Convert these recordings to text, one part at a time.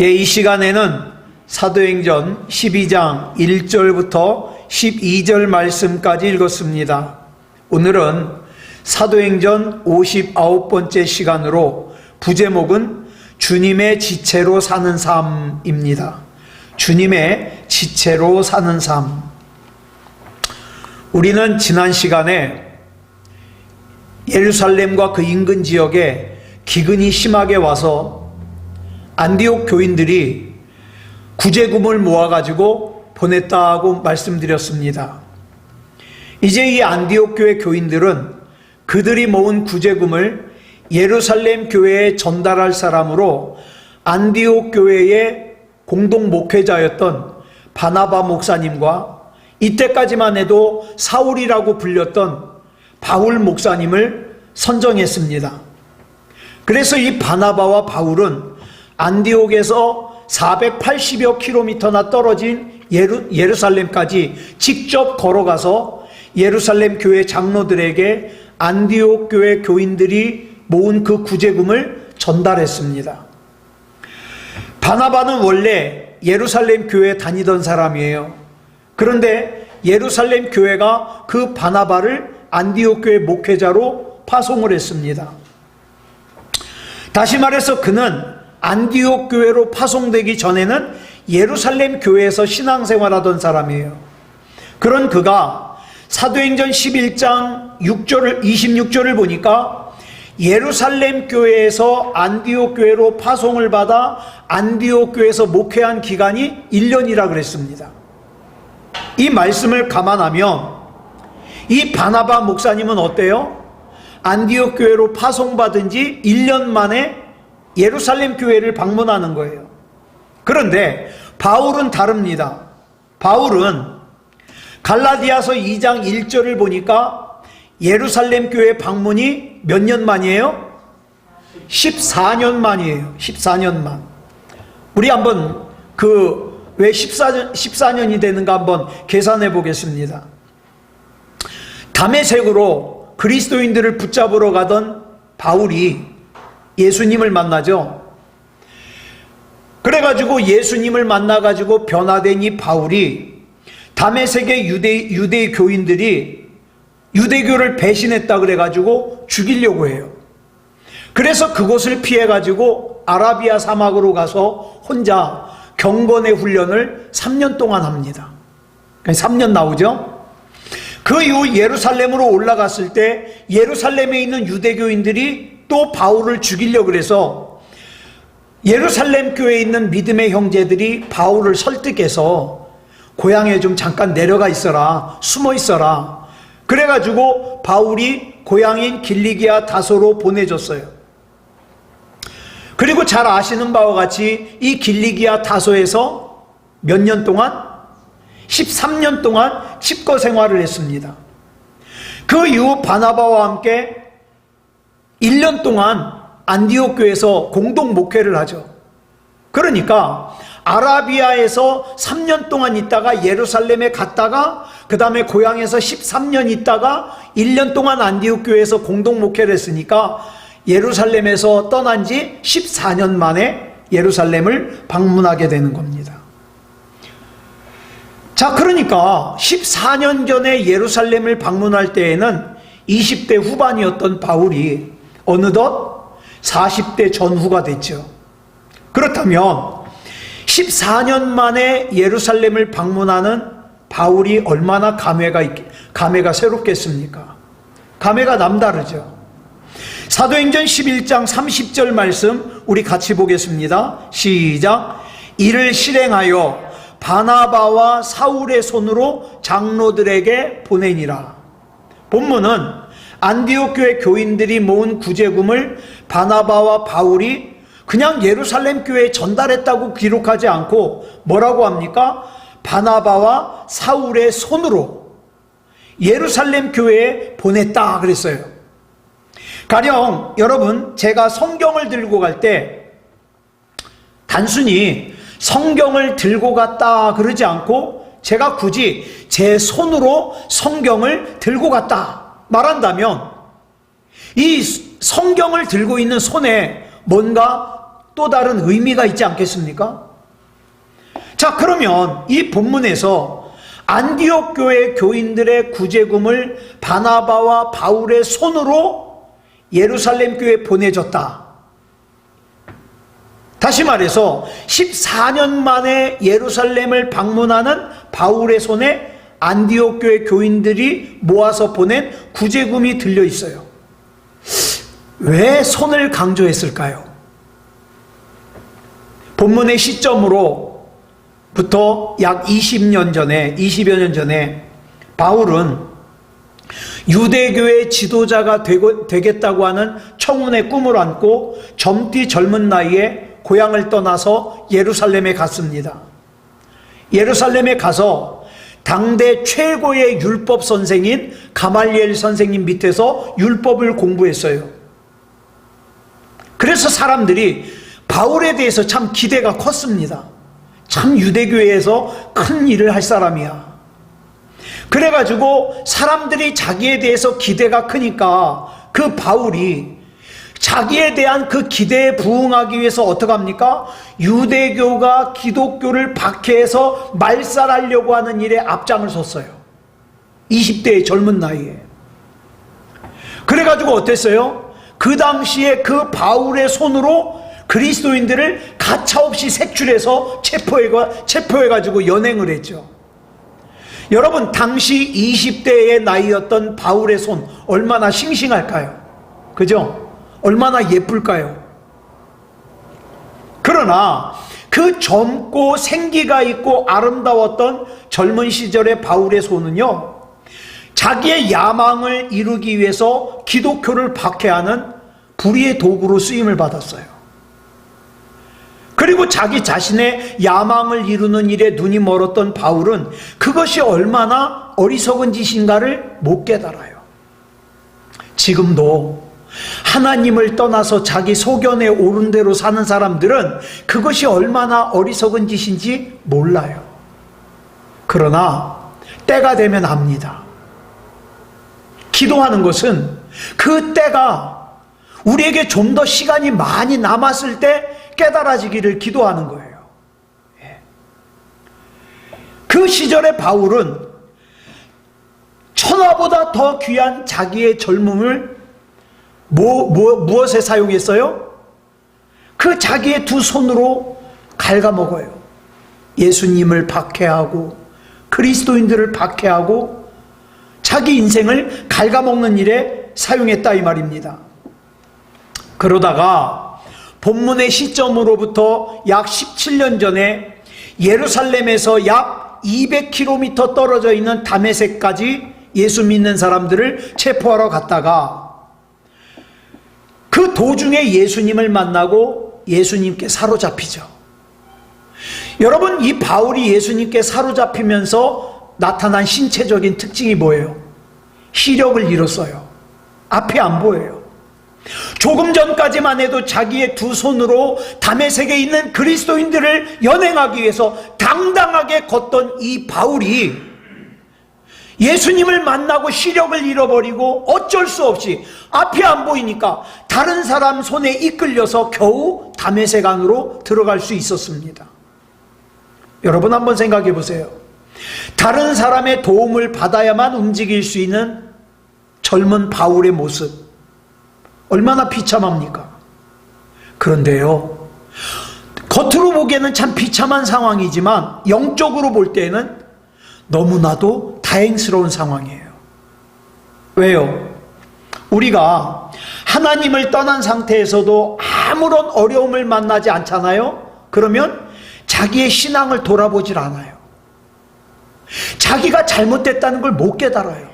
이 시간에는 사도행전 12장 1절부터 12절 말씀까지 읽었습니다. 오늘은 사도행전 59번째 시간으로 부제목은 주님의 지체로 사는 삶입니다. 주님의 지체로 사는 삶. 우리는 지난 시간에 예루살렘과 그 인근 지역에 기근이 심하게 와서 안디옥 교인들이 구제금을 모아가지고 보냈다고 말씀드렸습니다. 이제 이 안디옥 교회 교인들은 그들이 모은 구제금을 예루살렘 교회에 전달할 사람으로 안디옥 교회의 공동 목회자였던 바나바 목사님과 이때까지만 해도 사울이라고 불렸던 바울 목사님을 선정했습니다. 그래서 이 바나바와 바울은 안디옥에서 480여 킬로미터나 떨어진 예루살렘까지 직접 걸어가서 예루살렘 교회 장로들에게 안디옥 교회 교인들이 모은 그 구제금을 전달했습니다. 바나바는 원래 예루살렘 교회에 다니던 사람이에요. 그런데 예루살렘 교회가 그 바나바를 안디옥 교회 목회자로 파송을 했습니다. 다시 말해서 그는 안디옥 교회로 파송되기 전에는 예루살렘 교회에서 신앙생활하던 사람이에요. 그런 그가 사도행전 11장 26절을 보니까 예루살렘 교회에서 안디옥 교회로 파송을 받아 안디옥 교회에서 목회한 기간이 1년이라 그랬습니다. 이 말씀을 감안하면 이 바나바 목사님은 어때요? 안디옥 교회로 파송받은 지 1년 만에 예루살렘 교회를 방문하는 거예요. 그런데 바울은 다릅니다. 바울은 갈라디아서 2장 1절을 보니까 예루살렘 교회 방문이 몇 년 만이에요? 14년 만이에요. 14년 만. 우리 한번 왜 14년이 되는가 한번 계산해 보겠습니다. 다메섹으로 그리스도인들을 붙잡으러 가던 바울이 예수님을 만나죠. 그래가지고 예수님을 만나가지고 변화된 이 바울이 다메섹의 유대 교인들이 유대교를 배신했다 그래가지고 죽이려고 해요. 그래서 그곳을 피해가지고 아라비아 사막으로 가서 혼자 경건의 훈련을 3년 동안 합니다. 3년 나오죠. 그 이후 예루살렘으로 올라갔을 때 예루살렘에 있는 유대교인들이 또 바울을 죽이려고 해서 예루살렘 교회에 있는 믿음의 형제들이 바울을 설득해서 고향에 좀 잠깐 내려가 있어라, 숨어 있어라. 그래가지고 바울이 고향인 길리기아 다소로 보내줬어요. 그리고 잘 아시는 바와 같이 이 길리기아 다소에서 몇 년 동안? 13년 동안 집거 생활을 했습니다. 그 이후 바나바와 함께 1년 동안 안디옥 교회에서 공동 목회를 하죠. 그러니까 아라비아에서 3년 동안 있다가 예루살렘에 갔다가 그 다음에 고향에서 13년 있다가 1년 동안 안디옥 교회에서 공동 목회를 했으니까 예루살렘에서 떠난 지 14년 만에 예루살렘을 방문하게 되는 겁니다. 자, 그러니까 14년 전에 예루살렘을 방문할 때에는 20대 후반이었던 바울이 어느덧 40대 전후가 됐죠. 그렇다면 14년 만에 예루살렘을 방문하는 바울이 얼마나 감회가 새롭겠습니까? 감회가 남다르죠. 사도행전 11장 30절 말씀 우리 같이 보겠습니다. 시작. 이를 실행하여 바나바와 사울의 손으로 장로들에게 보내니라. 본문은 안디옥 교회 교인들이 모은 구제금을 바나바와 바울이 그냥 예루살렘 교회에 전달했다고 기록하지 않고 뭐라고 합니까? 바나바와 사울의 손으로 예루살렘 교회에 보냈다 그랬어요. 가령 여러분, 제가 성경을 들고 갈 때 단순히 성경을 들고 갔다 그러지 않고 제가 굳이 제 손으로 성경을 들고 갔다 말한다면 이 성경을 들고 있는 손에 뭔가 또 다른 의미가 있지 않겠습니까? 자, 그러면 이 본문에서 안디옥 교회 교인들의 구제금을 바나바와 바울의 손으로 예루살렘 교회에 보내줬다. 다시 말해서 14년 만에 예루살렘을 방문하는 바울의 손에 안디옥 교회 교인들이 모아서 보낸 구제금이 들려 있어요. 왜 손을 강조했을까요? 본문의 시점으로부터 약 20년 전에, 20여 년 전에 바울은 유대교의 지도자가 되겠다고 하는 청운의 꿈을 안고 젊디 젊은 나이에 고향을 떠나서 예루살렘에 갔습니다. 예루살렘에 가서 당대 최고의 율법 선생인 가말리엘 선생님 밑에서 율법을 공부했어요. 그래서 사람들이 바울에 대해서 참 기대가 컸습니다. 참 유대교회에서 큰 일을 할 사람이야. 그래가지고 사람들이 자기에 대해서 기대가 크니까 그 바울이 자기에 대한 그 기대에 부응하기 위해서 어떻게 합니까? 유대교가 기독교를 박해해서 말살하려고 하는 일에 앞장을 섰어요. 20대의 젊은 나이에. 그래가지고 어땠어요? 그 당시에 그 바울의 손으로 그리스도인들을 가차없이 색출해서 체포해가지고 연행을 했죠. 여러분, 당시 20대의 나이였던 바울의 손 얼마나 싱싱할까요? 그죠? 얼마나 예쁠까요? 그러나 그 젊고 생기가 있고 아름다웠던 젊은 시절의 바울의 손은요, 자기의 야망을 이루기 위해서 기독교를 박해하는 불의의 도구로 쓰임을 받았어요. 그리고 자기 자신의 야망을 이루는 일에 눈이 멀었던 바울은 그것이 얼마나 어리석은 짓인가를 못 깨달아요. 지금도 하나님을 떠나서 자기 소견에 오른 대로 사는 사람들은 그것이 얼마나 어리석은 짓인지 몰라요. 그러나 때가 되면 압니다. 기도하는 것은 그 때가 우리에게 좀 더 시간이 많이 남았을 때 깨달아지기를 기도하는 거예요. 그 시절의 바울은 천하보다 더 귀한 자기의 젊음을 무엇에 사용했어요? 그 자기의 두 손으로 갉아먹어요. 예수님을 박해하고 그리스도인들을 박해하고 자기 인생을 갉아먹는 일에 사용했다 이 말입니다. 그러다가 본문의 시점으로부터 약 17년 전에 예루살렘에서 약 200km 떨어져 있는 다메섹까지 예수 믿는 사람들을 체포하러 갔다가 그 도중에 예수님을 만나고 예수님께 사로잡히죠. 여러분, 이 바울이 예수님께 사로잡히면서 나타난 신체적인 특징이 뭐예요? 시력을 잃었어요. 앞이 안 보여요. 조금 전까지만 해도 자기의 두 손으로 다메섹에 있는 그리스도인들을 연행하기 위해서 당당하게 걷던 이 바울이 예수님을 만나고 시력을 잃어버리고 어쩔 수 없이 앞이 안 보이니까 다른 사람 손에 이끌려서 겨우 다메섹 안으로 들어갈 수 있었습니다. 여러분 한번 생각해 보세요. 다른 사람의 도움을 받아야만 움직일 수 있는 젊은 바울의 모습 얼마나 비참합니까? 그런데요, 겉으로 보기에는 참 비참한 상황이지만 영적으로 볼 때는 너무나도 다행스러운 상황이에요. 왜요? 우리가 하나님을 떠난 상태에서도 아무런 어려움을 만나지 않잖아요? 그러면 자기의 신앙을 돌아보질 않아요. 자기가 잘못됐다는 걸 못 깨달아요.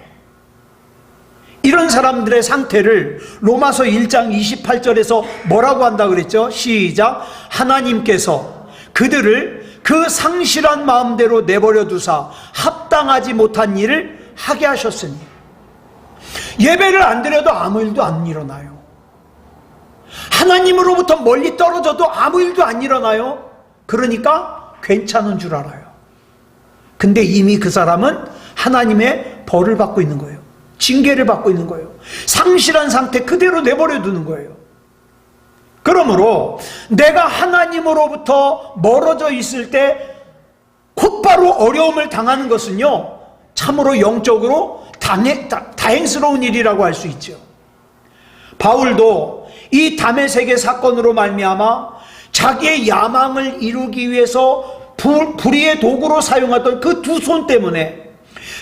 이런 사람들의 상태를 로마서 1장 28절에서 뭐라고 한다 그랬죠? 시작. 하나님께서 그들을 그 상실한 마음대로 내버려 두사 합당하지 못한 일을 하게 하셨으니. 예배를 안 드려도 아무 일도 안 일어나요. 하나님으로부터 멀리 떨어져도 아무 일도 안 일어나요. 그러니까 괜찮은 줄 알아요. 근데 이미 그 사람은 하나님의 벌을 받고 있는 거예요. 징계를 받고 있는 거예요. 상실한 상태 그대로 내버려 두는 거예요. 그러므로 내가 하나님으로부터 멀어져 있을 때 곧바로 어려움을 당하는 것은요, 참으로 영적으로 다행스러운 일이라고 할 수 있죠. 바울도 이 다메섹의 사건으로 말미암아 자기의 야망을 이루기 위해서 불의의 도구로 사용하던 그 두 손 때문에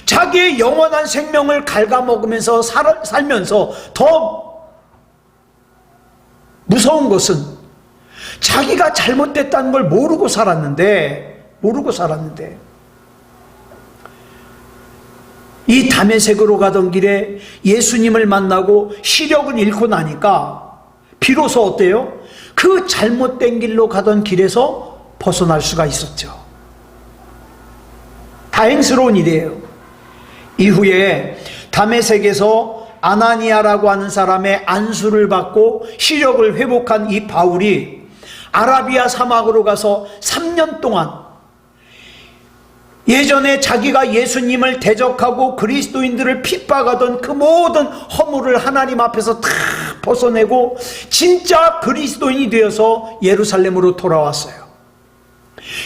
자기의 영원한 생명을 갉아먹으면서 살면서 더 무서운 것은 자기가 잘못됐다는 걸 모르고 살았는데 이 다메섹으로 가던 길에 예수님을 만나고 시력을 잃고 나니까 비로소 어때요? 그 잘못된 길로 가던 길에서 벗어날 수가 있었죠. 다행스러운 일이에요. 이후에 다메섹에서 아나니아라고 하는 사람의 안수를 받고 시력을 회복한 이 바울이 아라비아 사막으로 가서 3년 동안 예전에 자기가 예수님을 대적하고 그리스도인들을 핍박하던 그 모든 허물을 하나님 앞에서 다 벗어내고 진짜 그리스도인이 되어서 예루살렘으로 돌아왔어요.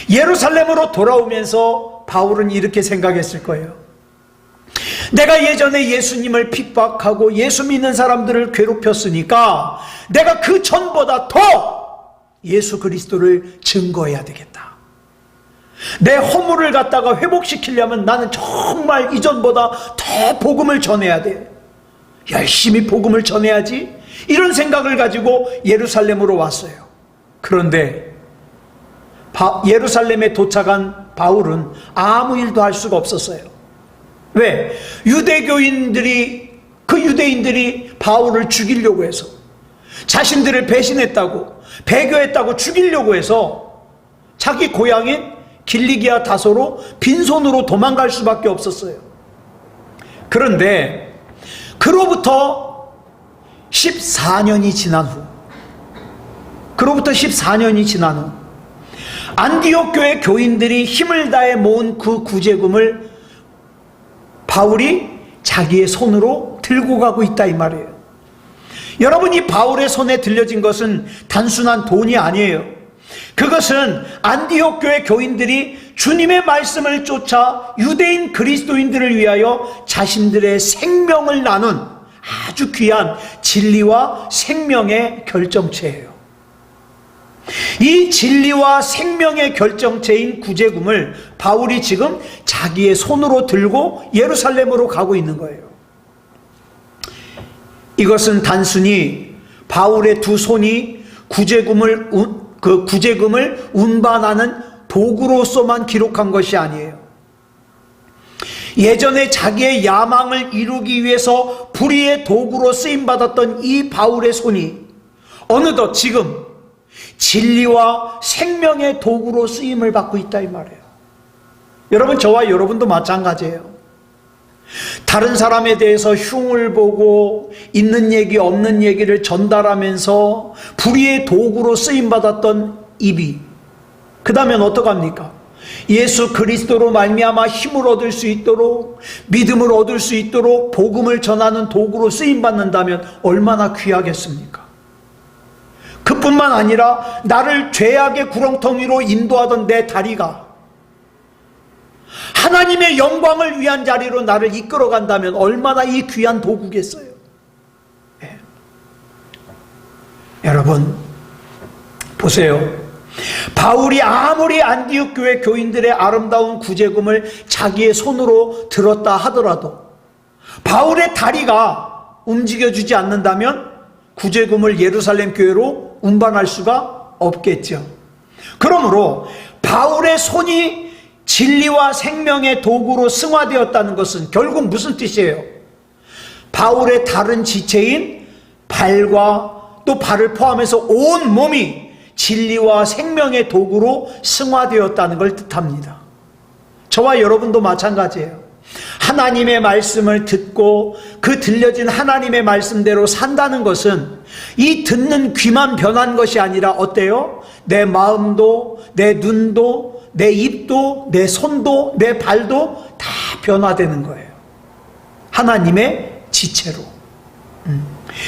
예루살렘으로 돌아오면서 바울은 이렇게 생각했을 거예요. 내가 예전에 예수님을 핍박하고 예수 믿는 사람들을 괴롭혔으니까 내가 그 전보다 더 예수 그리스도를 증거해야 되겠다. 내 허물을 갖다가 회복시키려면 나는 정말 이전보다 더 복음을 전해야 돼. 열심히 복음을 전해야지. 이런 생각을 가지고 예루살렘으로 왔어요. 그런데 예루살렘에 도착한 바울은 아무 일도 할 수가 없었어요. 왜? 그 유대인들이 바울을 죽이려고 해서, 자신들을 배신했다고, 배교했다고 죽이려고 해서 자기 고향인 길리기아 다소로 빈손으로 도망갈 수밖에 없었어요. 그런데 그로부터 14년이 지난 후 안디옥 교회 교인들이 힘을 다해 모은 그 구제금을 바울이 자기의 손으로 들고 가고 있다 이 말이에요. 여러분, 이 바울의 손에 들려진 것은 단순한 돈이 아니에요. 그것은 안디옥 교회 교인들이 주님의 말씀을 쫓아 유대인 그리스도인들을 위하여 자신들의 생명을 나눈 아주 귀한 진리와 생명의 결정체예요. 이 진리와 생명의 결정체인 구제금을 바울이 지금 자기의 손으로 들고 예루살렘으로 가고 있는 거예요. 이것은 단순히 바울의 두 손이 구제금을 운반하는 도구로서만 기록한 것이 아니에요. 예전에 자기의 야망을 이루기 위해서 불의의 도구로 쓰임받았던 이 바울의 손이 어느덧 지금 진리와 생명의 도구로 쓰임을 받고 있다 이 말이에요. 여러분, 저와 여러분도 마찬가지예요. 다른 사람에 대해서 흉을 보고 있는 얘기 없는 얘기를 전달하면서 불의의 도구로 쓰임받았던 입이, 그 다음엔 어떡합니까? 예수 그리스도로 말미암아 힘을 얻을 수 있도록, 믿음을 얻을 수 있도록 복음을 전하는 도구로 쓰임받는다면 얼마나 귀하겠습니까? 그뿐만 아니라 나를 죄악의 구렁텅이로 인도하던 내 다리가 하나님의 영광을 위한 자리로 나를 이끌어간다면 얼마나 이 귀한 도구겠어요. 네. 여러분 보세요. 바울이 아무리 안디옥 교회 교인들의 아름다운 구제금을 자기의 손으로 들었다 하더라도 바울의 다리가 움직여주지 않는다면 구제금을 예루살렘 교회로 운반할 수가 없겠죠. 그러므로 바울의 손이 진리와 생명의 도구로 승화되었다는 것은 결국 무슨 뜻이에요? 바울의 다른 지체인 발과 또 발을 포함해서 온 몸이 진리와 생명의 도구로 승화되었다는 걸 뜻합니다. 저와 여러분도 마찬가지예요. 하나님의 말씀을 듣고 그 들려진 하나님의 말씀대로 산다는 것은 이 듣는 귀만 변한 것이 아니라 어때요? 내 마음도, 내 눈도, 내 입도, 내 손도, 내 발도 다 변화되는 거예요. 하나님의 지체로,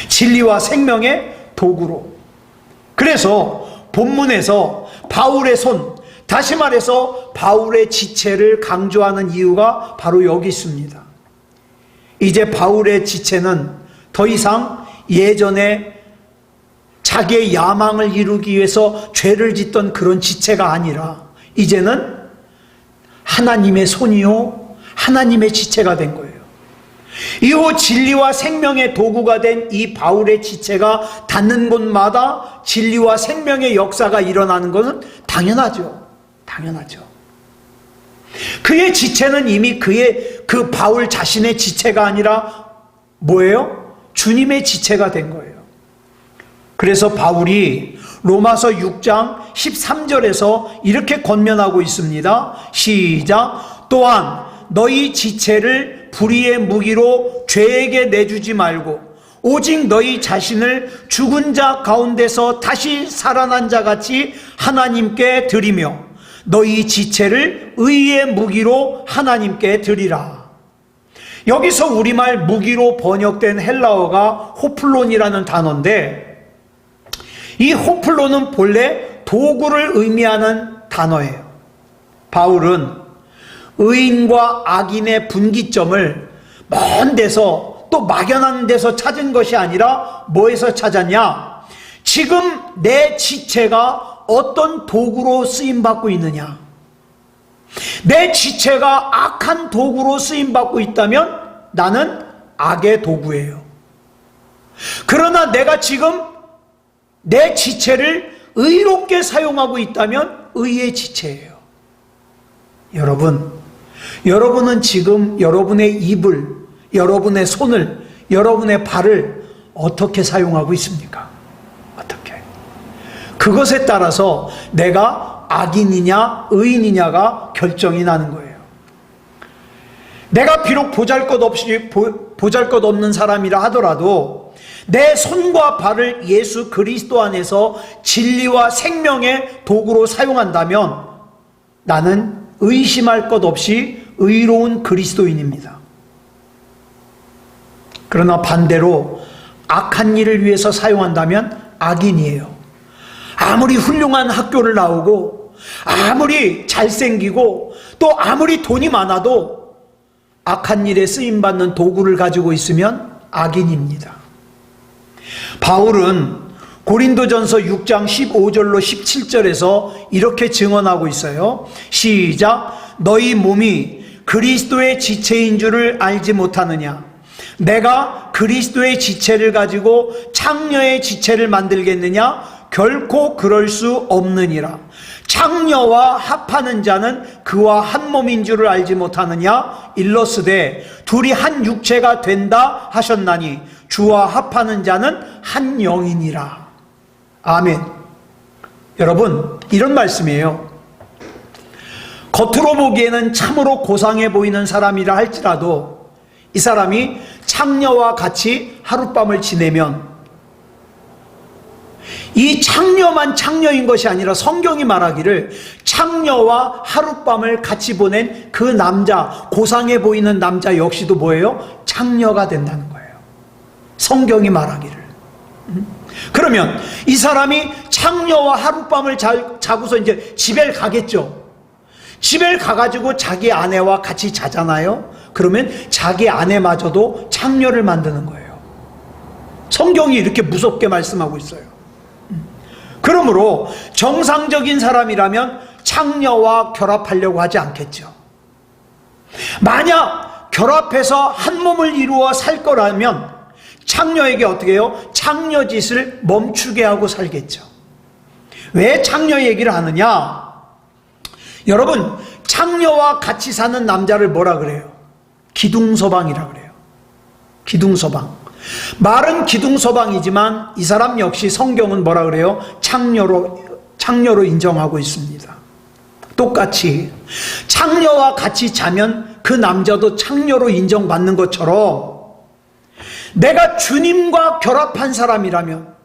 진리와 생명의 도구로. 그래서 본문에서 바울의 손, 다시 말해서 바울의 지체를 강조하는 이유가 바로 여기 있습니다. 이제 바울의 지체는 더 이상 예전에 자기의 야망을 이루기 위해서 죄를 짓던 그런 지체가 아니라 이제는 하나님의 손이요 하나님의 지체가 된 거예요. 이후 진리와 생명의 도구가 된 이 바울의 지체가 닿는 곳마다 진리와 생명의 역사가 일어나는 것은 당연하죠. 당연하죠. 그의 지체는 이미 그 바울 자신의 지체가 아니라 뭐예요? 주님의 지체가 된 거예요. 그래서 바울이 로마서 6장 13절에서 이렇게 권면하고 있습니다. 시작. 또한 너희 지체를 불의의 무기로 죄에게 내주지 말고 오직 너희 자신을 죽은 자 가운데서 다시 살아난 자 같이 하나님께 드리며 너희 지체를 의의 무기로 하나님께 드리라. 여기서 우리말 무기로 번역된 헬라어가 호플론이라는 단어인데 이 호플론은 본래 도구를 의미하는 단어예요. 바울은 의인과 악인의 분기점을 먼 데서 또 막연한 데서 찾은 것이 아니라 뭐에서 찾았냐? 지금 내 지체가 어떤 도구로 쓰임받고 있느냐? 내 지체가 악한 도구로 쓰임받고 있다면 나는 악의 도구예요. 그러나 내가 지금 내 지체를 의롭게 사용하고 있다면 의의 지체예요. 여러분은 지금 여러분의 입을, 여러분의 손을, 여러분의 발을 어떻게 사용하고 있습니까? 어떻게? 그것에 따라서 내가 악인이냐 의인이냐가 결정이 나는 거예요. 내가 비록 보잘것없는 사람이라 하더라도 내 손과 발을 예수 그리스도 안에서 진리와 생명의 도구로 사용한다면 나는 의심할 것 없이 의로운 그리스도인입니다. 그러나 반대로 악한 일을 위해서 사용한다면 악인이에요. 아무리 훌륭한 학교를 나오고 아무리 잘생기고 또 아무리 돈이 많아도 악한 일에 쓰임받는 도구를 가지고 있으면 악인입니다. 바울은 고린도전서 6장 15절로 17절에서 이렇게 증언하고 있어요. 시작. 너희 몸이 그리스도의 지체인 줄을 알지 못하느냐? 내가 그리스도의 지체를 가지고 창녀의 지체를 만들겠느냐? 결코 그럴 수 없느니라. 창녀와 합하는 자는 그와 한 몸인 줄을 알지 못하느냐? 일러스되 둘이 한 육체가 된다 하셨나니 주와 합하는 자는 한 영이니라. 아멘. 여러분, 이런 말씀이에요. 겉으로 보기에는 참으로 고상해 보이는 사람이라 할지라도 이 사람이 창녀와 같이 하룻밤을 지내면 이 창녀만 창녀인 것이 아니라 성경이 말하기를 창녀와 하룻밤을 같이 보낸 그 남자, 고상해 보이는 남자 역시도 뭐예요? 창녀가 된다는 거예요. 성경이 말하기를. 그러면 이 사람이 창녀와 하룻밤을 자고서 이제 집에 가겠죠. 집에 가가지고 자기 아내와 같이 자잖아요. 그러면 자기 아내마저도 창녀를 만드는 거예요. 성경이 이렇게 무섭게 말씀하고 있어요. 그러므로 정상적인 사람이라면 창녀와 결합하려고 하지 않겠죠. 만약 결합해서 한 몸을 이루어 살 거라면 창녀에게 어떻게 해요? 창녀 짓을 멈추게 하고 살겠죠. 왜 창녀 얘기를 하느냐? 여러분, 창녀와 같이 사는 남자를 뭐라 그래요? 기둥서방이라 그래요. 기둥서방. 말은 기둥서방이지만 이 사람 역시 성경은 뭐라 그래요? 창녀로 인정하고 있습니다. 똑같이 창녀와 같이 자면 그 남자도 창녀로 인정받는 것처럼 내가 주님과 결합한 사람이라면,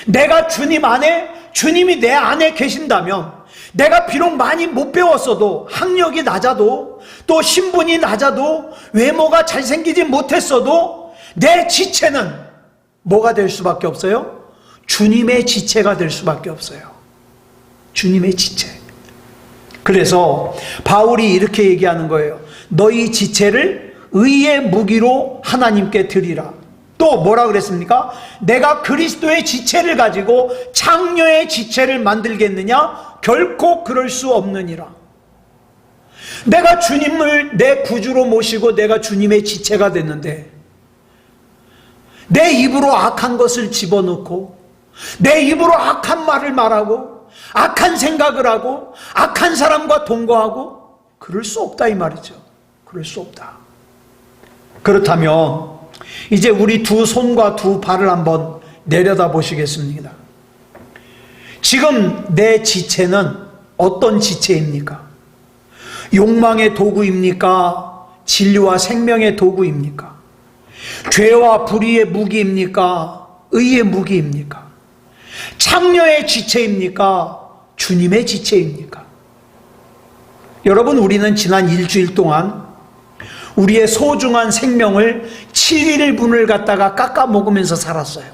내가 주님 안에, 주님이 내 안에 계신다면, 내가 비록 많이 못 배웠어도, 학력이 낮아도, 또 신분이 낮아도, 외모가 잘생기지 못했어도 내 지체는 뭐가 될 수밖에 없어요? 주님의 지체가 될 수밖에 없어요. 주님의 지체. 그래서 바울이 이렇게 얘기하는 거예요. 너희 지체를 의의 무기로 하나님께 드리라. 또 뭐라 그랬습니까? 내가 그리스도의 지체를 가지고 장녀의 지체를 만들겠느냐? 결코 그럴 수 없느니라. 내가 주님을 내 구주로 모시고 내가 주님의 지체가 됐는데 내 입으로 악한 것을 집어넣고 내 입으로 악한 말을 말하고 악한 생각을 하고 악한 사람과 동거하고 그럴 수 없다 이 말이죠. 그럴 수 없다. 그렇다면 이제 우리 두 손과 두 발을 한번 내려다 보시겠습니다. 지금 내 지체는 어떤 지체입니까? 욕망의 도구입니까? 진리와 생명의 도구입니까? 죄와 불의의 무기입니까? 의의 무기입니까? 창녀의 지체입니까? 주님의 지체입니까? 여러분, 우리는 지난 일주일 동안 우리의 소중한 생명을 7일분을 갖다가 깎아 먹으면서 살았어요.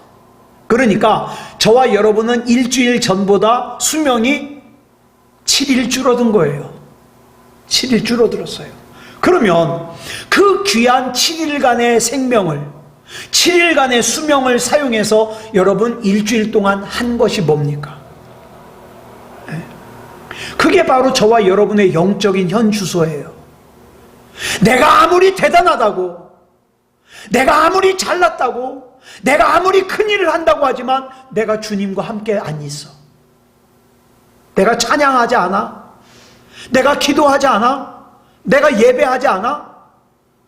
그러니까 저와 여러분은 일주일 전보다 수명이 7일 줄어든 거예요. 7일 줄어들었어요. 그러면 그 귀한 7일간의 생명을 7일간의 수명을 사용해서 여러분 일주일 동안 한 것이 뭡니까? 그게 바로 저와 여러분의 영적인 현주소예요. 내가 아무리 대단하다고, 내가 아무리 잘났다고, 내가 아무리 큰일을 한다고 하지만 내가 주님과 함께 안 있어. 내가 찬양하지 않아? 내가 기도하지 않아? 내가 예배하지 않아?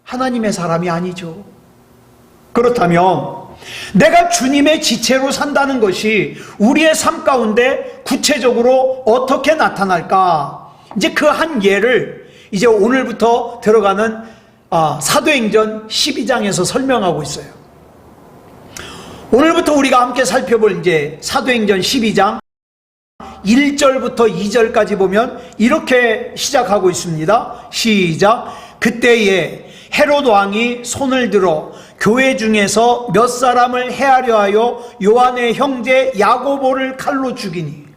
하나님의 사람이 아니죠. 그렇다면 내가 주님의 지체로 산다는 것이 우리의 삶 가운데 구체적으로 어떻게 나타날까? 이제 그 한 예를 이제 오늘부터 들어가는 사도행전 12장에서 설명하고 있어요. 오늘부터 우리가 함께 살펴볼 이제 사도행전 12장 1절부터 2절까지 보면 이렇게 시작하고 있습니다. 시작. 그때에 헤롯 왕이 손을 들어 교회 중에서 몇 사람을 해하려 하여 요한의 형제 야고보를 칼로 죽이니.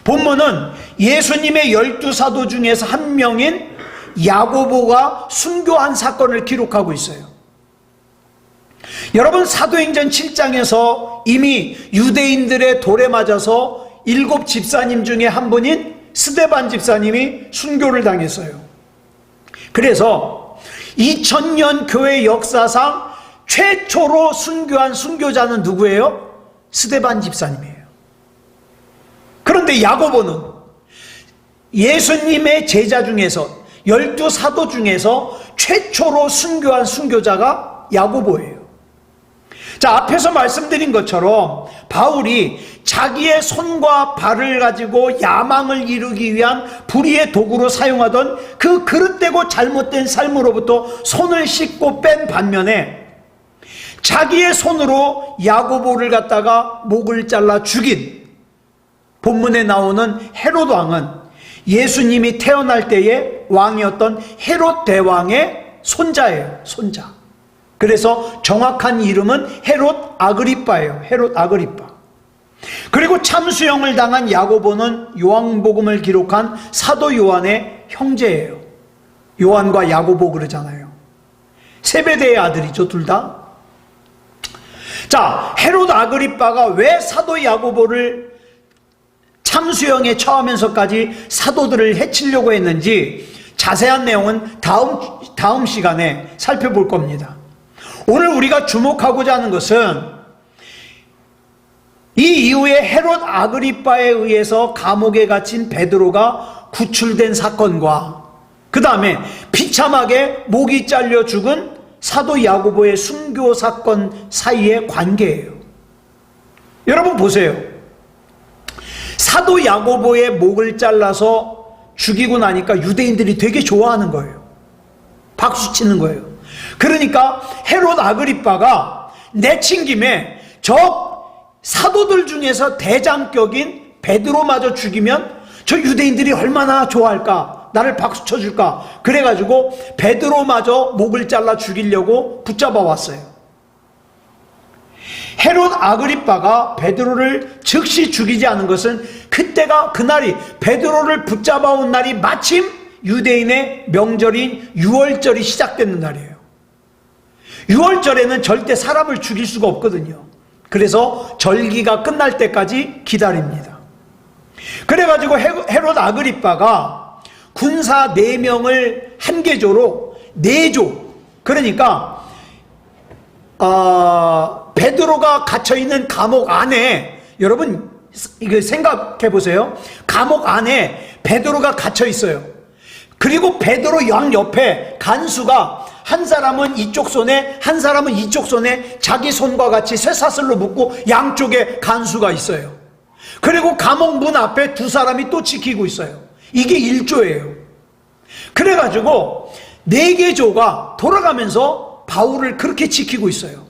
본문은 예수님의 12사도 중에서 한 명인 야고보가 순교한 사건을 기록하고 있어요. 여러분, 사도행전 7장에서 이미 유대인들의 돌에 맞아서 7 집사님 중에 한 분인 스데반 집사님이 순교를 당했어요. 그래서 2000년 교회 역사상 최초로 순교한 순교자는 누구예요? 스데반 집사님이에요. 그런데 야고보는 예수님의 제자 중에서 12사도 중에서 최초로 순교한 순교자가 야고보예요. 자, 앞에서 말씀드린 것처럼 바울이 자기의 손과 발을 가지고 야망을 이루기 위한 불의의 도구로 사용하던 그 그릇되고 잘못된 삶으로부터 손을 씻고 뺀 반면에 자기의 손으로 야고보를 갖다가 목을 잘라 죽인 본문에 나오는 헤롯 왕은 예수님이 태어날 때의 왕이었던 헤롯 대왕의 손자예요. 손자. 그래서 정확한 이름은 헤롯 아그리빠예요. 헤롯 아그리빠. 그리고 참수형을 당한 야고보는 요한복음을 기록한 사도 요한의 형제예요. 요한과 야고보 그러잖아요. 세베대의 아들이죠, 둘 다. 자, 헤롯 아그리빠가 왜 사도 야고보를 참수형에 처하면서까지 사도들을 해치려고 했는지 자세한 내용은 다음 시간에 살펴볼 겁니다. 오늘 우리가 주목하고자 하는 것은 이 이후에 헤롯 아그리빠에 의해서 감옥에 갇힌 베드로가 구출된 사건과 그 다음에 비참하게 목이 잘려 죽은 사도 야고보의 순교 사건 사이의 관계예요. 여러분 보세요. 사도 야고보의 목을 잘라서 죽이고 나니까 유대인들이 되게 좋아하는 거예요. 박수치는 거예요. 그러니까 헤롯 아그리빠가 내친 김에 저 사도들 중에서 대장격인 베드로마저 죽이면 저 유대인들이 얼마나 좋아할까, 나를 박수 쳐줄까. 그래가지고 베드로마저 목을 잘라 죽이려고 붙잡아 왔어요. 헤롯 아그리빠가 베드로를 즉시 죽이지 않은 것은 그날이 베드로를 붙잡아온 날이 마침 유대인의 명절인 유월절이 시작되는 날이에요. 유월절에는 절대 사람을 죽일 수가 없거든요. 그래서 절기가 끝날 때까지 기다립니다. 그래가지고 헤롯 아그리빠가 군사 4명을 한 계조로 4조, 그러니까 베드로가 gat혀있는 감옥 안에, 여러분 이거 생각해 보세요. 감옥 안에 베드로가 갇혀 있어요. 그리고 베드로 양옆에 간수가 한 사람은 이쪽 손에 한 사람은 이쪽 손에 자기 손과 같이 쇠사슬로 묶고 양쪽에 간수가 있어요. 그리고 감옥 문 앞에 2사람이 또 지키고 있어요. 이게 1조예요. 그래가지고 4개 조가 돌아가면서 바울을 그렇게 지키고 있어요.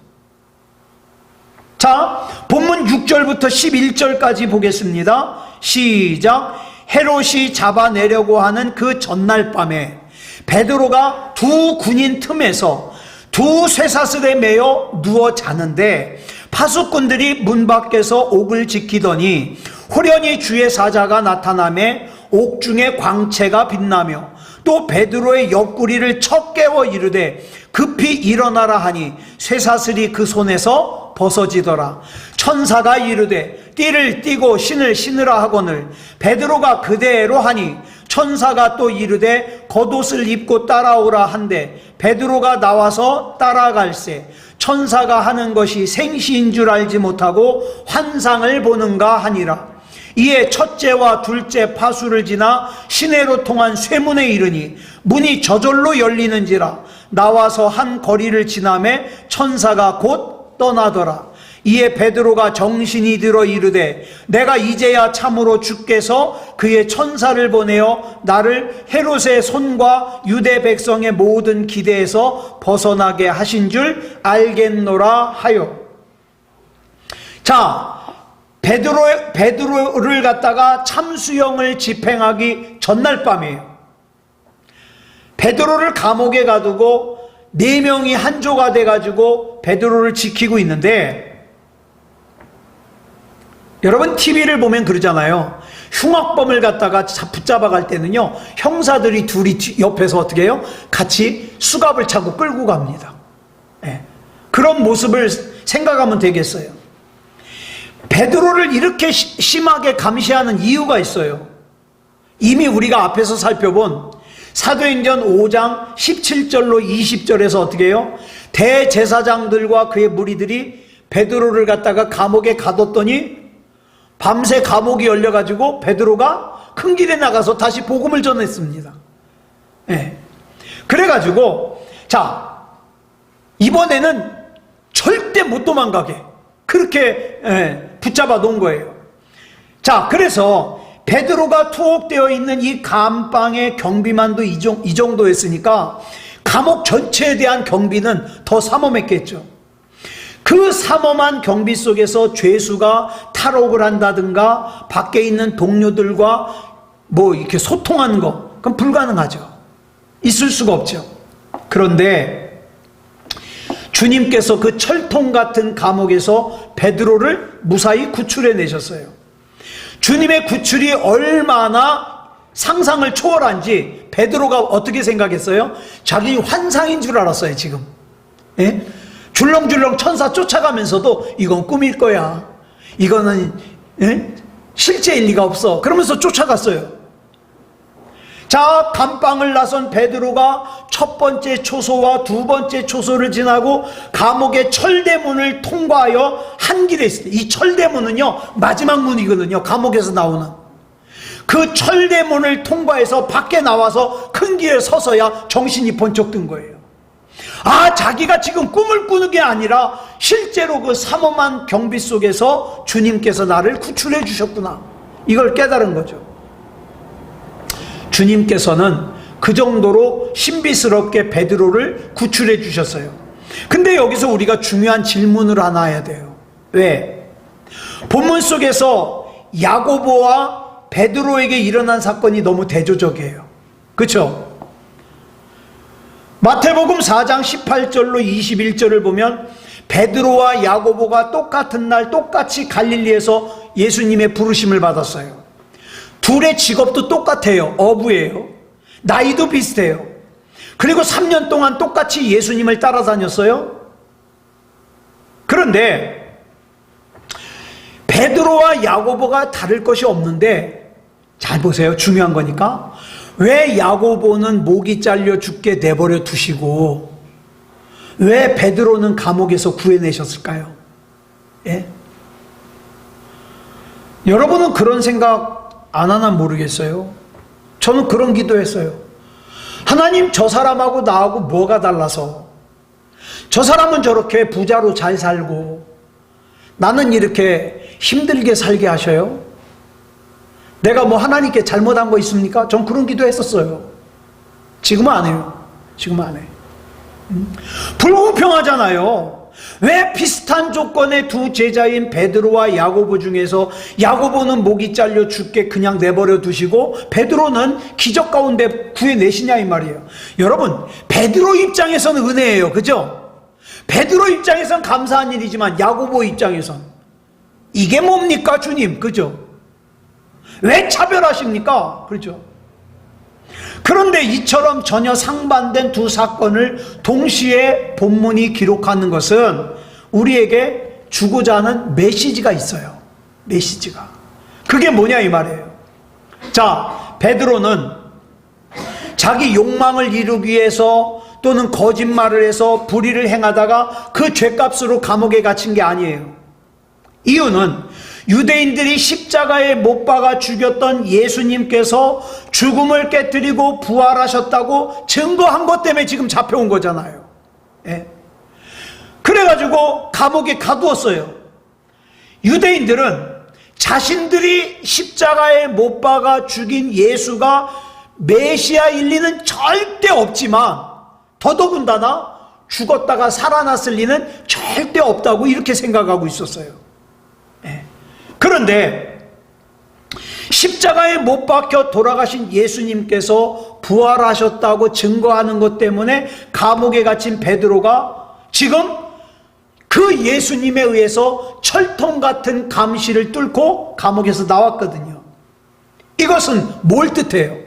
자, 본문 6절부터 11절까지 보겠습니다. 시작. 헤롯이 잡아내려고 하는 그 전날 밤에 베드로가 2 군인 틈에서 2 쇠사슬에 매여 누워 자는데 파수꾼들이 문 밖에서 옥을 지키더니 호련히 주의 사자가 나타나매 옥중에 광채가 빛나며 또 베드로의 옆구리를 쳐 깨워 이르되 급히 일어나라 하니 쇠사슬이 그 손에서 벗어지더라. 천사가 이르되 띠를 띠고 신을 신으라 하거늘 베드로가 그대로 하니 천사가 또 이르되 겉옷을 입고 따라오라 한데 베드로가 나와서 따라갈새 천사가 하는 것이 생시인 줄 알지 못하고 환상을 보는가 하니라. 이에 첫째와 둘째 파수를 지나 시내로 통한 쇠문에 이르니 문이 저절로 열리는지라. 나와서 한 거리를 지나매 천사가 곧 떠나더라. 이에 베드로가 정신이 들어 이르되 내가 이제야 참으로 주께서 그의 천사를 보내어 나를 헤롯의 손과 유대 백성의 모든 기대에서 벗어나게 하신 줄 알겠노라 하여. 자, 베드로를 갖다가 참수형을 집행하기 전날 밤이에요. 베드로를 감옥에 가두고 4명이 한 조가 돼가지고 베드로를 지키고 있는데, 여러분 TV를 보면 그러잖아요. 흉악범을 갖다가 붙잡아 갈 때는요, 형사들이 둘이 옆에서 어떻게 해요? 같이 수갑을 차고 끌고 갑니다. 네. 그런 모습을 생각하면 되겠어요. 베드로를 이렇게 심하게 감시하는 이유가 있어요. 이미 우리가 앞에서 살펴본 사도행전 5장 17절로 20절에서 어떻게 해요? 대제사장들과 그의 무리들이 베드로를 갖다가 감옥에 가뒀더니 밤새 감옥이 열려가지고 베드로가 큰 길에 나가서 다시 복음을 전했습니다. 네. 그래가지고 자, 이번에는 절대 못 도망가게 그렇게 붙잡아 놓은 거예요. 자, 그래서 베드로가 투옥되어 있는 이 감방의 경비만도 이 정도였으니까 감옥 전체에 대한 경비는 더 삼엄했겠죠. 그 삼엄한 경비 속에서 죄수가 탈옥을 한다든가 밖에 있는 동료들과 뭐 이렇게 소통하는 거, 그건 불가능하죠. 있을 수가 없죠. 그런데 주님께서 그 철통 같은 감옥에서 베드로를 무사히 구출해 내셨어요. 주님의 구출이 얼마나 상상을 초월한지 베드로가 어떻게 생각했어요? 자기 환상인 줄 알았어요, 지금. 예? 줄렁줄렁 천사 쫓아가면서도 이건 꿈일 거야. 이거는 실제일 리가 없어. 그러면서 쫓아갔어요. 자, 감방을 나선 베드로가 첫 번째 초소와 두 번째 초소를 지나고 감옥의 철대문을 통과하여 한 길에 있습니다. 이 철대문은요, 마지막 문이거든요. 감옥에서 나오는. 그 철대문을 통과해서 밖에 나와서 큰 길에 서서야 정신이 번쩍 든 거예요. 아, 자기가 지금 꿈을 꾸는 게 아니라 실제로 그 삼엄한 경비 속에서 주님께서 나를 구출해 주셨구나. 이걸 깨달은 거죠. 주님께서는 그 정도로 신비스럽게 베드로를 구출해 주셨어요. 근데 여기서 우리가 중요한 질문을 하나 해야 돼요. 왜? 본문 속에서 야고보와 베드로에게 일어난 사건이 너무 대조적이에요. 그렇죠? 마태복음 4장 18절로 21절을 보면 베드로와 야고보가 똑같은 날 똑같이 갈릴리에서 예수님의 부르심을 받았어요. 둘의 직업도 똑같아요. 어부예요. 나이도 비슷해요. 그리고 3년 동안 똑같이 예수님을 따라다녔어요. 그런데 베드로와 야고보가 다를 것이 없는데, 잘 보세요. 중요한 거니까. 왜 야고보는 목이 잘려 죽게 내버려 두시고 왜 베드로는 감옥에서 구해내셨을까요? 예? 여러분은 그런 생각 안 하나 모르겠어요. 저는 그런 기도했어요. 하나님, 저 사람하고 나하고 뭐가 달라서 저 사람은 저렇게 부자로 잘 살고 나는 이렇게 힘들게 살게 하셔요? 내가 뭐 하나님께 잘못한 거 있습니까? 전 그런 기도 했었어요. 지금은 안 해요. 지금은 안 해. 불공평하잖아요. 왜 비슷한 조건의 두 제자인 베드로와 야고보 중에서 야고보는 목이 잘려 죽게 그냥 내버려 두시고 베드로는 기적 가운데 구해내시냐 이 말이에요. 여러분, 베드로 입장에서는 은혜예요. 그죠? 베드로 입장에서는 감사한 일이지만 야고보 입장에서는 이게 뭡니까 주님? 그죠? 왜 차별하십니까? 그렇죠? 그런데 이처럼 전혀 상반된 두 사건을 동시에 본문이 기록하는 것은 우리에게 주고자 하는 메시지가 있어요. 메시지가. 그게 뭐냐 이 말이에요. 자, 베드로는 자기 욕망을 이루기 위해서 또는 거짓말을 해서 불의를 행하다가 그 죄값으로 감옥에 갇힌 게 아니에요. 이유는 유대인들이 십자가에 못 박아 죽였던 예수님께서 죽음을 깨뜨리고 부활하셨다고 증거한 것 때문에 지금 잡혀온 거잖아요. 예. 그래가지고 감옥에 가두었어요. 유대인들은 자신들이 십자가에 못 박아 죽인 예수가 메시아일 리는 절대 없지만 더더군다나 죽었다가 살아났을 리는 절대 없다고 이렇게 생각하고 있었어요. 예. 그런데 십자가에 못 박혀 돌아가신 예수님께서 부활하셨다고 증거하는 것 때문에 감옥에 갇힌 베드로가 지금 그 예수님에 의해서 철통 같은 감시를 뚫고 감옥에서 나왔거든요. 이것은 뭘 뜻해요?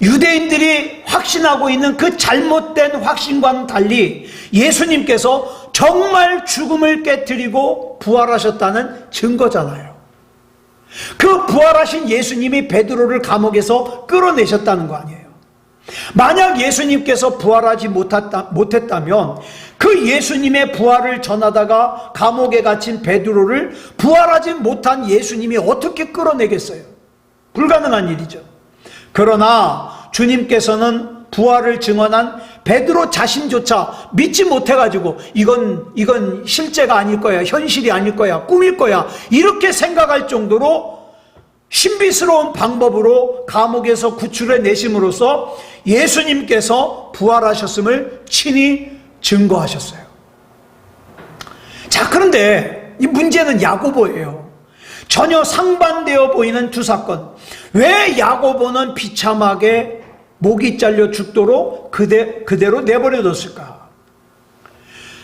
유대인들이 확신하고 있는 그 잘못된 확신과는 달리 예수님께서 정말 죽음을 깨뜨리고 부활하셨다는 증거잖아요. 그 부활하신 예수님이 베드로를 감옥에서 끌어내셨다는 거 아니에요. 만약 예수님께서 부활하지 못했다면 그 예수님의 부활을 전하다가 감옥에 갇힌 베드로를 부활하지 못한 예수님이 어떻게 끌어내겠어요? 불가능한 일이죠. 그러나 주님께서는 부활을 증언한 베드로 자신조차 믿지 못해가지고 이건 실제가 아닐 거야, 현실이 아닐 거야, 꿈일 거야 이렇게 생각할 정도로 신비스러운 방법으로 감옥에서 구출해내심으로써 예수님께서 부활하셨음을 친히 증거하셨어요. 자, 그런데 이 문제는 야고보예요. 전혀 상반되어 보이는 두 사건. 왜 야고보는 비참하게 목이 잘려 죽도록 그대로 내버려뒀을까?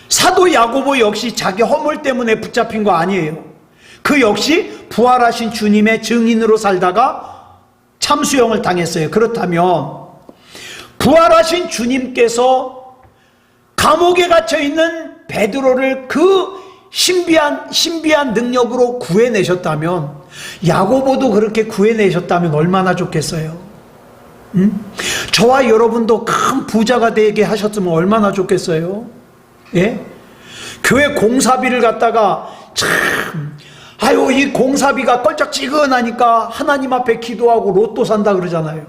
사도 야고보 역시 자기 허물 때문에 붙잡힌 거 아니에요. 그 역시 부활하신 주님의 증인으로 살다가 참수형을 당했어요. 그렇다면 부활하신 주님께서 감옥에 갇혀있는 베드로를 그 신비한 능력으로 구해내셨다면, 야고보도 그렇게 구해내셨다면 얼마나 좋겠어요? 저와 여러분도 큰 부자가 되게 하셨으면 얼마나 좋겠어요? 예? 교회 공사비를 갖다가 이 공사비가 껄쩍지근하니까 하나님 앞에 기도하고 로또 산다 그러잖아요.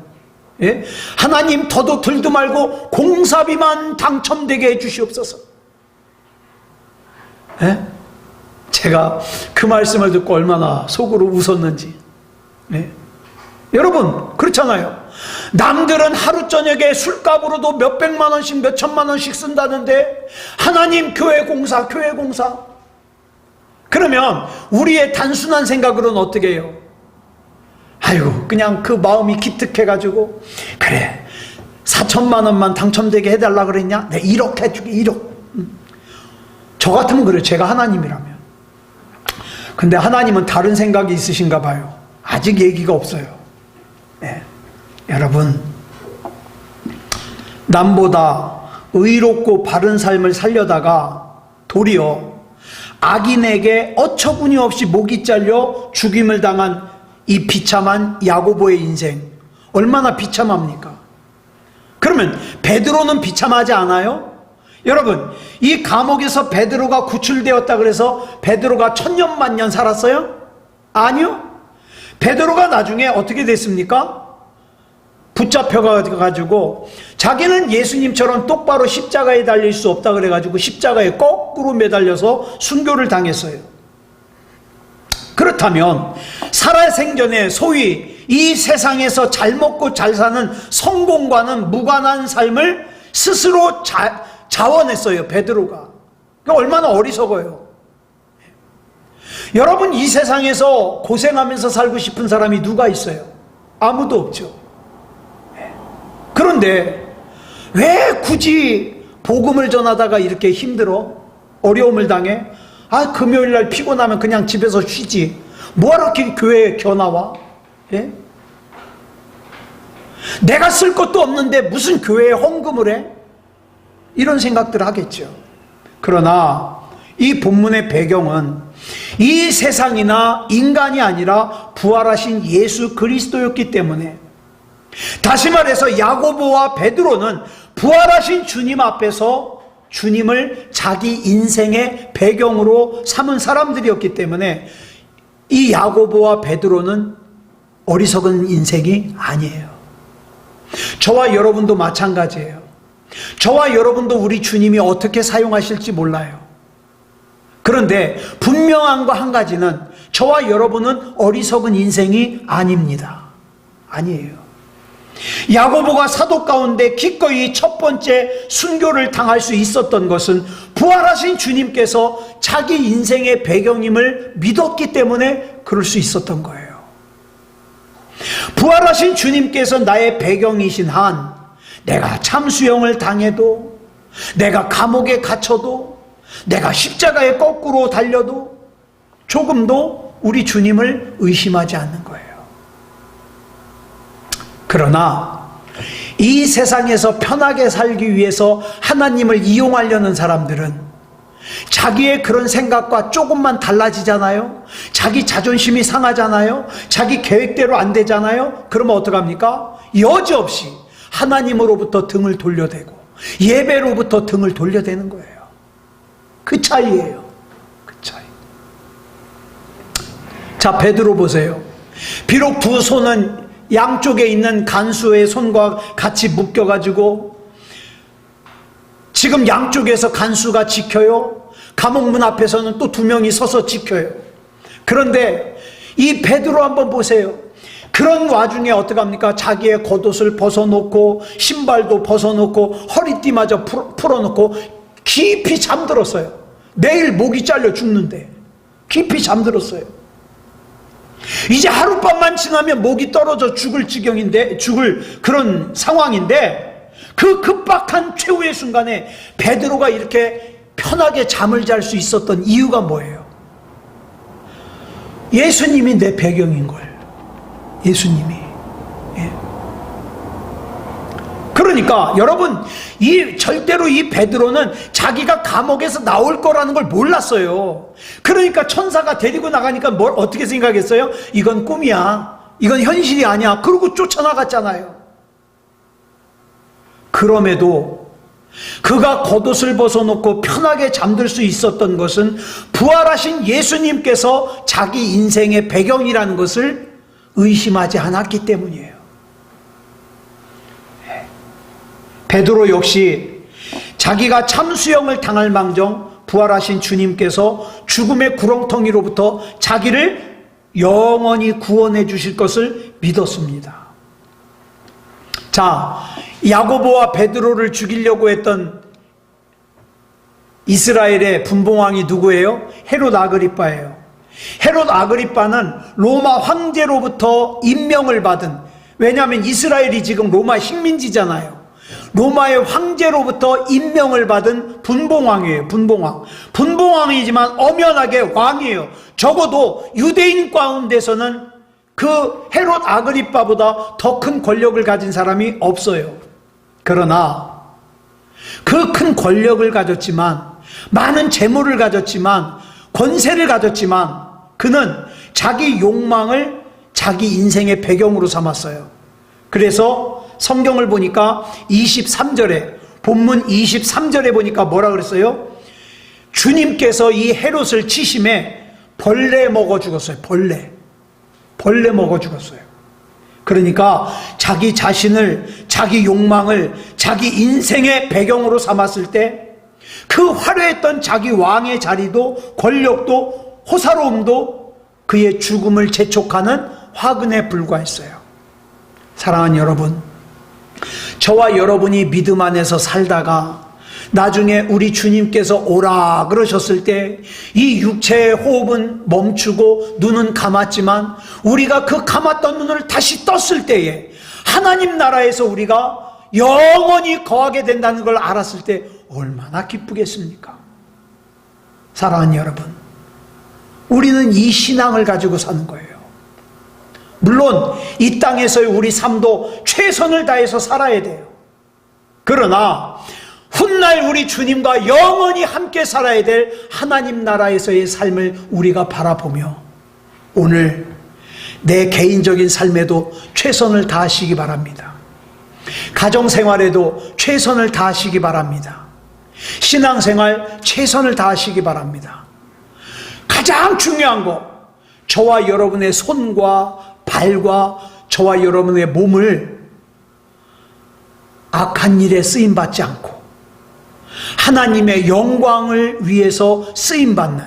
예? 하나님 더도 들도 말고 공사비만 당첨되게 해주시옵소서. 예? 제가 그 말씀을 듣고 얼마나 속으로 웃었는지. 예? 여러분 그렇잖아요. 남들은 하루 저녁에 술값으로도 몇백만 원씩 몇천만 원씩 쓴다는데 하나님 교회 공사. 그러면 우리의 단순한 생각으로는 어떻게 해요? 아이고 그냥 그 마음이 기특해가지고 그래 4천만 원만 당첨되게 해달라 그랬냐? 네 1억 해줄게 1억. 저 같으면 그래요. 제가 하나님이라면. 근데 하나님은 다른 생각이 있으신가 봐요. 아직 얘기가 없어요. 네. 여러분, 남보다 의롭고 바른 삶을 살려다가 도리어 악인에게 어처구니 없이 목이 잘려 죽임을 당한 이 비참한 야고보의 인생, 얼마나 비참합니까? 그러면 베드로는 비참하지 않아요? 여러분, 이 감옥에서 베드로가 구출되었다 그래서 베드로가 천년만년 살았어요? 아니요. 베드로가 나중에 어떻게 됐습니까? 붙잡혀가지고 자기는 예수님처럼 똑바로 십자가에 달릴 수 없다 그래가지고 십자가에 거꾸로 매달려서 순교를 당했어요. 그렇다면 살아생전에 소위 이 세상에서 잘 먹고 잘 사는 성공과는 무관한 삶을 스스로 자원했어요, 베드로가. 얼마나 어리석어요. 여러분, 이 세상에서 고생하면서 살고 싶은 사람이 누가 있어요? 아무도 없죠. 그런데 왜 굳이 복음을 전하다가 이렇게 힘들어? 어려움을 당해? 아, 금요일날 피곤하면 그냥 집에서 쉬지. 뭐하러 이렇게 교회에 겨나와? 예? 내가 쓸 것도 없는데 무슨 교회에 헌금을 해? 이런 생각들을 하겠죠. 그러나 이 본문의 배경은 이 세상이나 인간이 아니라 부활하신 예수 그리스도였기 때문에, 다시 말해서 야고보와 베드로는 부활하신 주님 앞에서 주님을 자기 인생의 배경으로 삼은 사람들이었기 때문에 이 야고보와 베드로는 어리석은 인생이 아니에요. 저와 여러분도 마찬가지예요. 저와 여러분도 우리 주님이 어떻게 사용하실지 몰라요. 그런데 분명한 거 한 가지는, 저와 여러분은 어리석은 인생이 아닙니다. 아니에요. 야고보가 사도 가운데 기꺼이 첫 번째 순교를 당할 수 있었던 것은 부활하신 주님께서 자기 인생의 배경임을 믿었기 때문에 그럴 수 있었던 거예요. 부활하신 주님께서 나의 배경이신 한, 내가 참수형을 당해도, 내가 감옥에 갇혀도, 내가 십자가에 거꾸로 달려도 조금도 우리 주님을 의심하지 않는 거예요. 그러나 이 세상에서 편하게 살기 위해서 하나님을 이용하려는 사람들은 자기의 그런 생각과 조금만 달라지잖아요. 자기 자존심이 상하잖아요. 자기 계획대로 안 되잖아요. 그러면 어떡합니까? 여지없이 하나님으로부터 등을 돌려대고 예배로부터 등을 돌려대는 거예요. 그 차이예요. 그 차이. 자, 베드로 보세요. 비록 두 손은 양쪽에 있는 간수의 손과 같이 묶여가지고 지금 양쪽에서 간수가 지켜요. 감옥문 앞에서는 또 두 명이 서서 지켜요. 그런데 이 베드로 한번 보세요. 그런 와중에 어떡합니까? 자기의 겉옷을 벗어놓고 신발도 벗어놓고 허리띠마저 풀어놓고 깊이 잠들었어요. 내일 목이 잘려 죽는데 깊이 잠들었어요. 이제 하룻밤만 지나면 목이 떨어져 죽을 지경인데, 죽을 그런 상황인데, 그 급박한 최후의 순간에 베드로가 이렇게 편하게 잠을 잘 수 있었던 이유가 뭐예요? 예수님이 내 배경인걸. 예수님이. 예. 그러니까 여러분, 절대로 이 베드로는 자기가 감옥에서 나올 거라는 걸 몰랐어요. 그러니까 천사가 데리고 나가니까 뭘 어떻게 생각했어요? 이건 꿈이야, 이건 현실이 아니야, 그러고 쫓아나갔잖아요. 그럼에도 그가 겉옷을 벗어놓고 편하게 잠들 수 있었던 것은 부활하신 예수님께서 자기 인생의 배경이라는 것을 의심하지 않았기 때문이에요. 베드로 역시 자기가 참수형을 당할 망정 부활하신 주님께서 죽음의 구렁텅이로부터 자기를 영원히 구원해 주실 것을 믿었습니다. 자, 야고보와 베드로를 죽이려고 했던 이스라엘의 분봉왕이 누구예요? 헤롯 아그리빠예요. 헤롯 아그리빠는 로마 황제로부터 임명을 받은, 왜냐하면 이스라엘이 지금 로마 식민지잖아요. 로마의 황제로부터 임명을 받은 분봉왕이에요. 분봉왕이지만 엄연하게 왕이에요. 적어도 유대인 가운데서는 그 헤롯 아그리빠보다 더 큰 권력을 가진 사람이 없어요. 그러나 그 큰 권력을 가졌지만, 많은 재물을 가졌지만, 권세를 가졌지만, 그는 자기 욕망을 자기 인생의 배경으로 삼았어요. 그래서 성경을 보니까 23절에, 본문 23절에 보니까 뭐라 그랬어요? 주님께서 이 헤롯을 치심에 벌레 먹어 죽었어요. 벌레 먹어 죽었어요. 그러니까 자기 자신을, 자기 욕망을 자기 인생의 배경으로 삼았을 때 그 화려했던 자기 왕의 자리도, 권력도, 호사로움도 그의 죽음을 재촉하는 화근에 불과했어요. 사랑하는 여러분, 저와 여러분이 믿음 안에서 살다가 나중에 우리 주님께서 오라 그러셨을 때 이 육체의 호흡은 멈추고 눈은 감았지만, 우리가 그 감았던 눈을 다시 떴을 때에 하나님 나라에서 우리가 영원히 거하게 된다는 걸 알았을 때 얼마나 기쁘겠습니까? 사랑하는 여러분, 우리는 이 신앙을 가지고 사는 거예요. 물론 이 땅에서의 우리 삶도 최선을 다해서 살아야 돼요. 그러나 훗날 우리 주님과 영원히 함께 살아야 될 하나님 나라에서의 삶을 우리가 바라보며 오늘 내 개인적인 삶에도 최선을 다하시기 바랍니다. 가정생활에도 최선을 다하시기 바랍니다. 신앙생활 최선을 다하시기 바랍니다. 가장 중요한 거, 저와 여러분의 손과 발과 저와 여러분의 몸을 악한 일에 쓰임받지 않고 하나님의 영광을 위해서 쓰임받는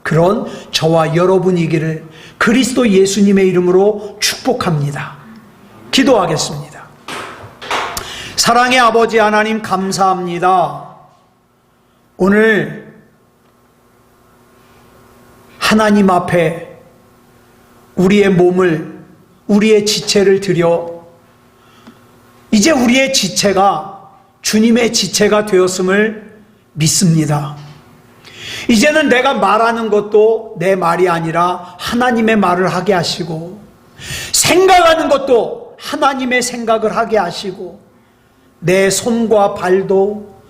그런 저와 여러분이기를 그리스도 예수님의 이름으로 축복합니다. 기도하겠습니다. 사랑의 아버지 하나님, 감사합니다. 오늘 하나님 앞에 우리의 몸을, 우리의 지체를 드려 이제 우리의 지체가 주님의 지체가 되었음을 믿습니다. 이제는 내가 말하는 것도 내 말이 아니라 하나님의 말을 하게 하시고, 생각하는 것도 하나님의 생각을 하게 하시고, 내 손과 발도,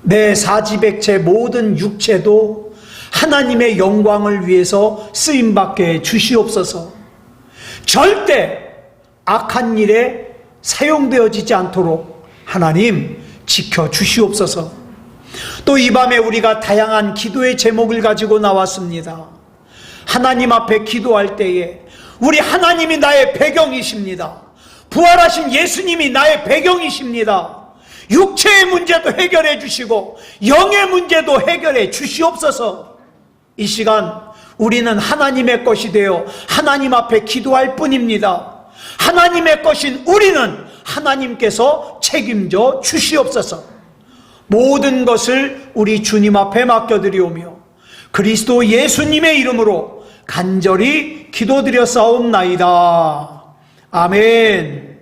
내 사지백체 모든 육체도 하나님의 영광을 위해서 쓰임받게 주시옵소서. 절대 악한 일에 사용되어지지 않도록 하나님 지켜주시옵소서. 또 이 밤에 우리가 다양한 기도의 제목을 가지고 나왔습니다. 하나님 앞에 기도할 때에 우리 하나님이 나의 배경이십니다. 부활하신 예수님이 나의 배경이십니다. 육체의 문제도 해결해 주시고 영의 문제도 해결해 주시옵소서. 이 시간 우리는 하나님의 것이 되어 하나님 앞에 기도할 뿐입니다. 하나님의 것인 우리는 하나님께서 책임져 주시옵소서. 모든 것을 우리 주님 앞에 맡겨드리오며 그리스도 예수님의 이름으로 간절히 기도드렸사옵나이다. 아멘.